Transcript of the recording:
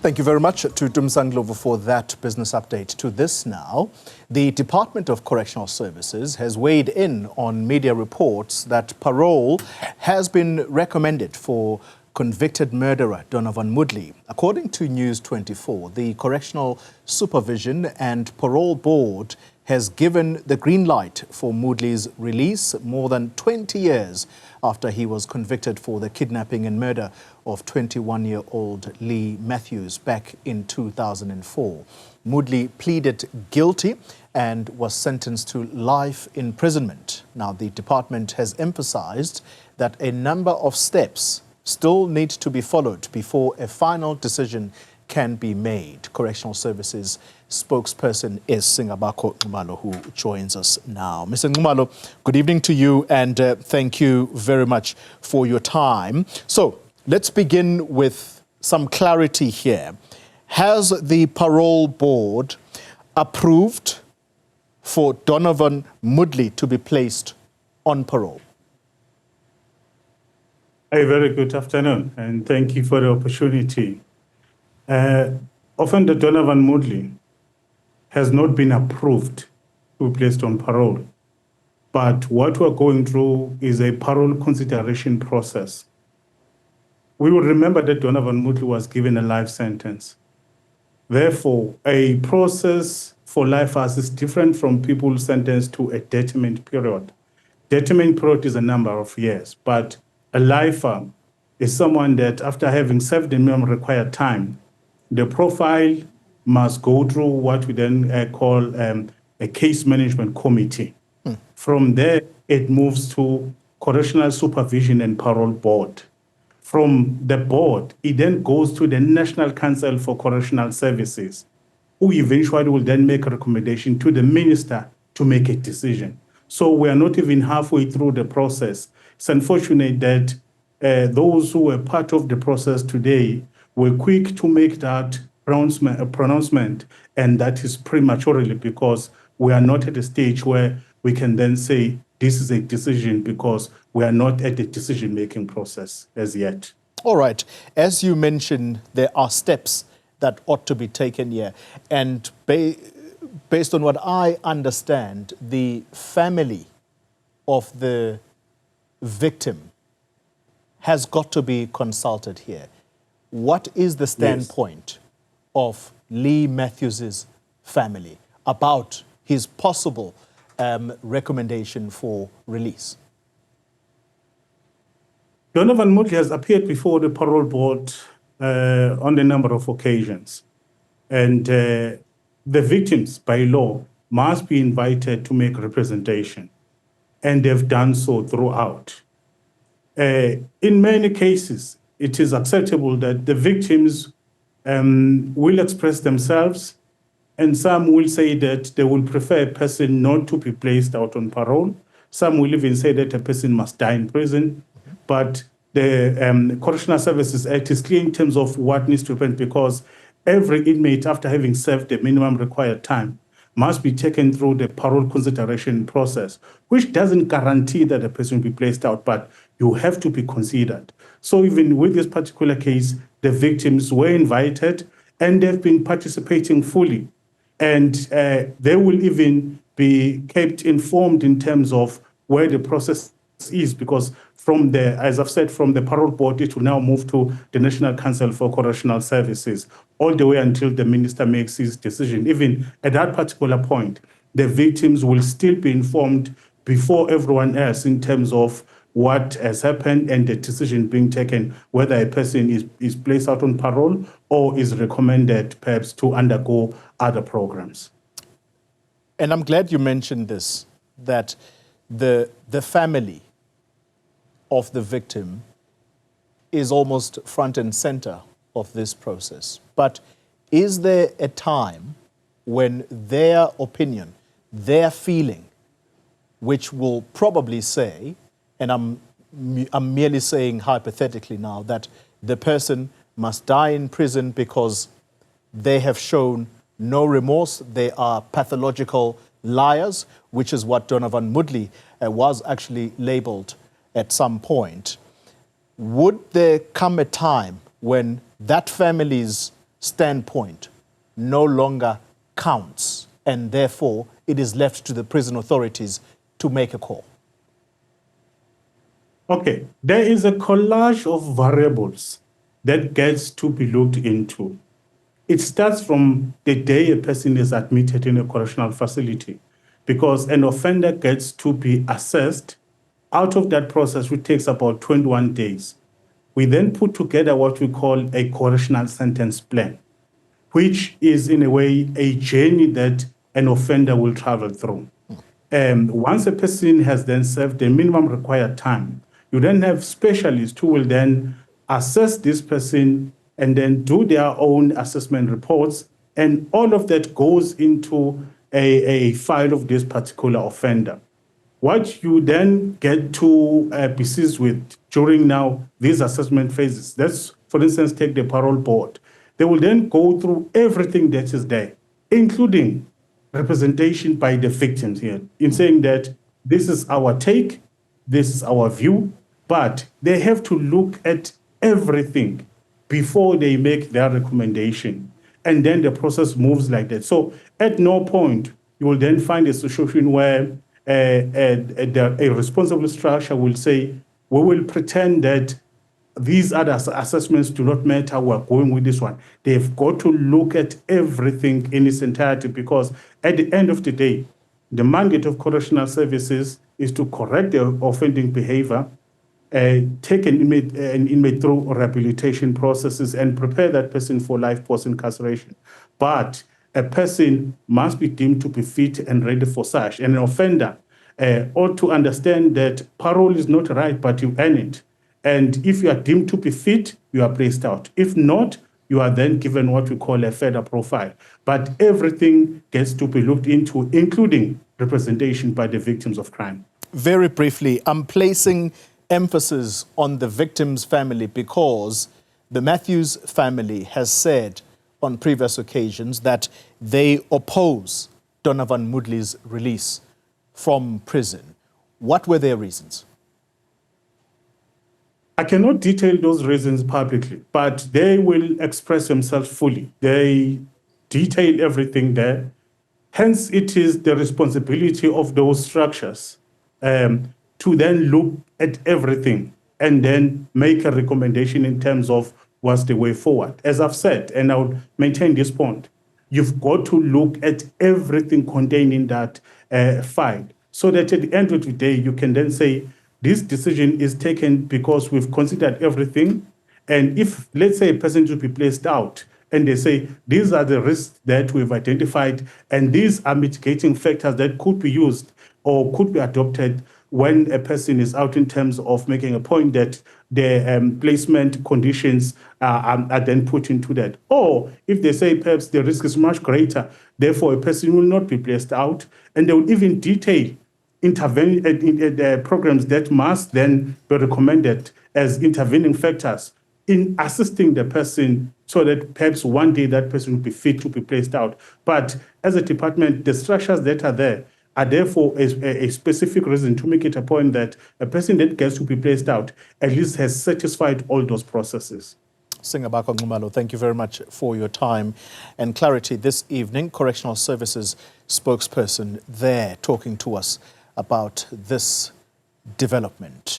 Thank you very much to Tumsanglovu for that business update. To this now, the Department of Correctional Services has weighed in on media reports that parole has been recommended for convicted murderer Donovan Moodley. According to News 24, the Correctional Supervision and Parole Board has given the green light for Moodley's release more than 20 years after he was convicted for the kidnapping and murder of 21-year-old Leigh Matthews back in 2004. Moodley pleaded guilty and was sentenced to life imprisonment. Now, the department has emphasized that a number of steps still need to be followed before a final decision can be made. Correctional Services spokesperson is Singabakho Nxumalo, who joins us now. Mr. Nxumalo, good evening to you, and thank you very much for your time. So let's begin with some clarity here. Has the Parole Board approved for Donovan Moodley to be placed on parole? A very good afternoon, and thank you for the opportunity. Offender Donovan Moodley has not been approved to be placed on parole, but what we're going through is a parole consideration process. We will remember that Donovan Moodley was given a life sentence. Therefore, a process for life is different from people sentenced to a determined period. Determined period is a number of years, but a lifer is someone that after having served the minimum required time, the profile must go through what we then call a case management committee. From there, it moves to Correctional Supervision and Parole Board. From the board, it then goes to the National Council for Correctional Services, who eventually will then make a recommendation to the minister to make a decision. So we are not even halfway through the process. It's unfortunate that those who were part of the process today were quick to make that pronouncement, and that is prematurely, because we are not at a stage where we can then say this is a decision, because we are not at the decision-making process as yet. All right. As you mentioned, there are steps that ought to be taken here. And based on what I understand, the family of the victim has got to be consulted here. What is the standpoint of Leigh Matthews' family about his possible recommendation for release? Donovan Moodley has appeared before the Parole Board on a number of occasions. And the victims, by law, must be invited to make representation. And they've done so throughout. In many cases, it is acceptable that the victims will express themselves, and some will say that they will prefer a person not to be placed out on parole. Some will even say that a person must die in prison. But the Correctional Services Act is clear in terms of what needs to happen, because every inmate, after having served the minimum required time, must be taken through the parole consideration process, which doesn't guarantee that the person will be placed out, but you have to be considered. So even with this particular case, the victims were invited and they've been participating fully. And they will even be kept informed in terms of where the process is, because from the, as I've said, from the Parole Board, it will now move to the National Council for Correctional Services, all the way until the minister makes his decision. Even at that particular point, the victims will still be informed before everyone else in terms of what has happened and the decision being taken, whether a person is placed out on parole or is recommended perhaps to undergo other programs. And I'm glad you mentioned this, that the family of the victim is almost front and center of this process. But is there a time when their opinion, their feeling, which will probably say, and I'm merely saying hypothetically now, that the person must die in prison because they have shown no remorse, they are pathological liars, which is what Donovan Moodley was actually labeled at some point. Would there come a time when that family's standpoint no longer counts, and therefore it is left to the prison authorities to make a call? Okay, there is a collage of variables that gets to be looked into. It starts from the day a person is admitted in a correctional facility, because an offender gets to be assessed. Out of that process, which takes about 21 days, we then put together what we call a correctional sentence plan, which is in a way a journey that an offender will travel through. Once a person has then served the minimum required time, you then have specialists who will then assess this person and then do their own assessment reports, and all of that goes into a file of this particular offender. What you then get to be seized with during now these assessment phases, let's, for instance, take the parole board. They will then go through everything that is there, including representation by the victims here, in saying that this is our take, this is our view, but they have to look at everything before they make their recommendation. And then the process moves like that. So at no point you will then find a situation where a responsible structure will say, we will pretend that these other assessments do not matter, we're going with this one. They've got to look at everything in its entirety, because at the end of the day, the mandate of correctional services is to correct the offending behavior, take an inmate through rehabilitation processes, and prepare that person for life post-incarceration. But a person must be deemed to be fit and ready for such. And an offender ought to understand that parole is not right, but you earn it. And if you are deemed to be fit, you are placed out. If not, you are then given what we call a further profile. But everything gets to be looked into, including representation by the victims of crime. Very briefly, I'm placing emphasis on the victim's family because the Matthews family has said on previous occasions that they oppose Donovan Moodley's release from prison. What were their reasons? I cannot detail those reasons publicly, but they will express themselves fully. They detail everything there. Hence, it is the responsibility of those structures to then look at everything and then make a recommendation in terms of what's the way forward. As I've said, and I will maintain this point, you've got to look at everything contained in that file, so that at the end of the day, you can then say, this decision is taken because we've considered everything. And if, let's say, a person should be placed out, and they say, these are the risks that we've identified, and these are mitigating factors that could be used or could be adopted when a person is out, in terms of making a point that the placement conditions are then put into that. Or if they say perhaps the risk is much greater, therefore a person will not be placed out, and they will even detail programs that must then be recommended as intervening factors in assisting the person, so that perhaps one day that person will be fit to be placed out. But as a department, the structures that are there are therefore a specific reason to make it a point that a person that gets to be placed out at least has satisfied all those processes. Singabakho Nxumalo, thank you very much for your time and clarity this evening. Correctional Services spokesperson there talking to us about this development.